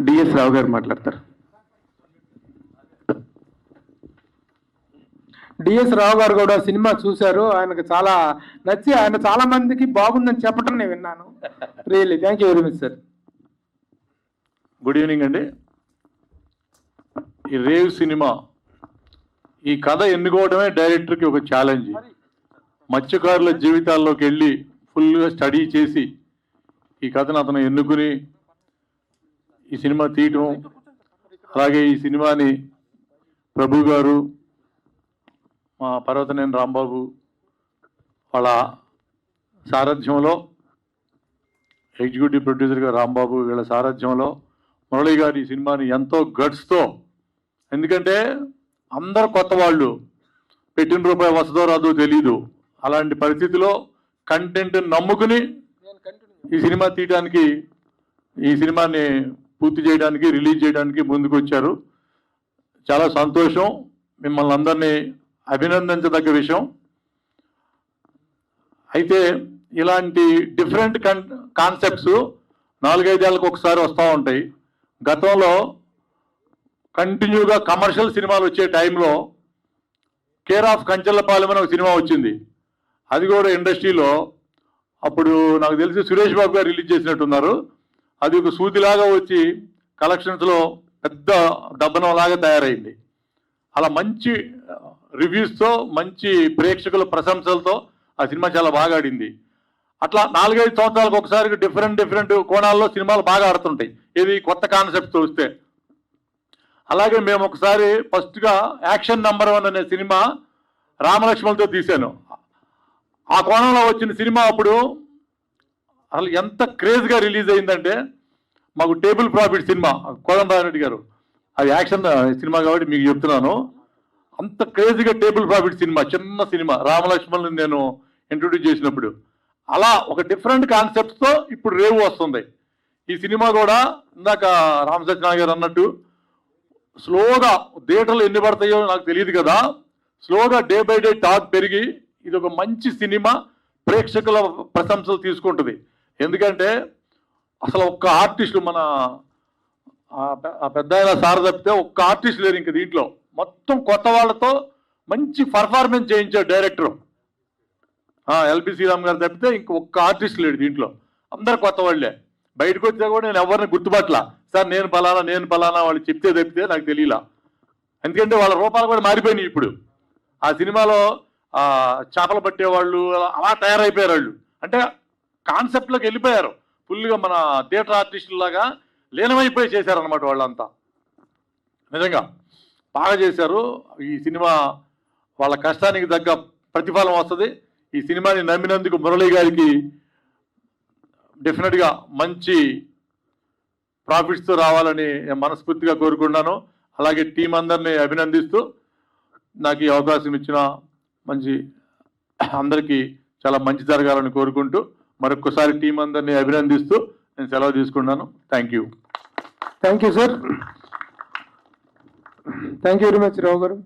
DS రావు గారు మాట్లాడతారు. DS రావు గారు కూడా సినిమా చూశారు, ఆయనకు చాలా నచ్చి ఆయన చాలా మందికి బాగుందని చెప్పడం నేను విన్నాను. Really thank you very much sir. Good evening అండి. ఈ రేవ్ సినిమా ఈ కథ ఎన్నుకోవడమే డైరెక్టర్కి ఒక ఛాలెంజ్. మత్స్యకారుల జీవితాల్లోకి వెళ్ళి ఫుల్గా స్టడీ చేసి ఈ కథను అతను ఎన్నుకుని ఈ సినిమా తీయటం, అలాగే ఈ సినిమాని ప్రభు గారు, మా పర్వతనేని రాంబాబు వాళ్ళ సారథ్యంలో, ఎగ్జిక్యూటివ్ ప్రొడ్యూసర్గా రాంబాబు వీళ్ళ సారథ్యంలో మురళి గారు ఈ సినిమాని ఎంతో గట్స్తో, ఎందుకంటే అందరు కొత్త వాళ్ళు, పెట్టిన రూపాయి వస్తుందో రాదో తెలీదు, అలాంటి పరిస్థితిలో కంటెంట్ నమ్ముకుని ఈ సినిమా తీయడానికి, ఈ సినిమాని పూర్తి చేయడానికి, రిలీజ్ చేయడానికి ముందుకు వచ్చారు. చాలా సంతోషం. మిమ్మల్ని అందరినీ అభినందించదగ్గ విషయం. అయితే ఇలాంటి డిఫరెంట్ కాన్సెప్ట్స్ 4-5 ఏళ్ళకి ఒకసారి వస్తూ ఉంటాయి. గతంలో కంటిన్యూగా కమర్షియల్ సినిమాలు వచ్చే టైంలో కేర్ ఆఫ్ కంచెలపాలెం అని ఒక సినిమా వచ్చింది. అది కూడా ఇండస్ట్రీలో అప్పుడు నాకు తెలిసి సురేష్ బాబు గారు రిలీజ్ చేసినట్టున్నారు. అది ఒక సూదిలాగా వచ్చి కలెక్షన్స్లో పెద్ద దబ్బనంలాగా తయారైంది. అలా మంచి రివ్యూస్తో, మంచి ప్రేక్షకుల ప్రశంసలతో ఆ సినిమా చాలా బాగా ఆడింది. అట్లా 4-5 సంవత్సరాలకు ఒకసారి డిఫరెంట్ కోణాల్లో సినిమాలు బాగా ఆడుతుంటాయి, ఇది కొత్త కాన్సెప్ట్స్ వస్తే. అలాగే మేము ఒకసారి ఫస్ట్గా యాక్షన్ నంబర్ 1 అనే సినిమా రామలక్ష్మణ్తో తీశాను. ఆ కోణంలో వచ్చిన సినిమా అప్పుడు అసలు ఎంత క్రేజ్గా రిలీజ్ అయిందంటే, మాకు టేబుల్ ప్రాఫిట్ సినిమా కోదండరామిరెడ్డి గారు, అది యాక్షన్ సినిమా కాబట్టి మీకు చెప్తున్నాను, అంత క్రేజీగా టేబుల్ ప్రాఫిట్ సినిమా, చిన్న సినిమా రామలక్ష్మణ్ నేను ఇంట్రొడ్యూస్ చేసినప్పుడు. అలా ఒక డిఫరెంట్ కాన్సెప్ట్స్తో ఇప్పుడు రేవు వస్తుంది. ఈ సినిమా కూడా ఇందాక రామ్ సత్యనారాయణ గారు అన్నట్టు స్లోగా థియేటర్లు ఎన్ని పడతాయో నాకు తెలియదు కదా, స్లోగా డే బై డే టాక్ పెరిగి ఇది ఒక మంచి సినిమా ప్రేక్షకుల ప్రశంసలు తీసుకుంటుంది. ఎందుకంటే అసలు ఒక్క ఆర్టిస్టు, మన పెద్ద ఆయన సార్ తప్పితే ఒక్క ఆర్టిస్ట్ లేరు ఇంక దీంట్లో. మొత్తం కొత్త వాళ్ళతో మంచి పర్ఫార్మెన్స్ చేయించాడు డైరెక్టర్. ఎల్బి శ్రీరామ్ గారు తప్పితే ఇంక ఒక్క ఆర్టిస్ట్ లేడు దీంట్లో, అందరు కొత్త వాళ్ళే. బయటకు వచ్చా కూడా నేను ఎవరిని గుర్తుపట్టలా. సార్ నేను పలానా వాళ్ళు చెప్తే తప్పితే నాకు తెలియలా. ఎందుకంటే వాళ్ళ రూపాలు కూడా మారిపోయినాయి ఇప్పుడు. ఆ సినిమాలో చేపలు పట్టేవాళ్ళు అలా తయారైపోయారు వాళ్ళు. అంటే కాన్సెప్ట్లోకి వెళ్ళిపోయారు ఫుల్గా, మన థియేటర్ ఆర్టిస్టులాగా లీనమైపోయి చేశారనమాట వాళ్ళంతా. నిజంగా బాగా చేశారు. ఈ సినిమా వాళ్ళ కష్టానికి తగ్గ ప్రతిఫలం వస్తుంది. ఈ సినిమాని నమ్మినందుకు మురళి గారికి డెఫినెట్గా మంచి ప్రాఫిట్స్తో రావాలని మనస్ఫూర్తిగా కోరుకున్నాను. అలాగే టీం అందరినీ అభినందిస్తూ నాకు ఈ అవకాశం ఇచ్చిన మంచి అందరికీ చాలా మంచి జరగాలని కోరుకుంటూ మరొకసారి టీం అందరినీ అభినందిస్తూ నేను సెలవు తీసుకున్నాను. Thank you. Thank you sir. Thank you very much Rao గారు.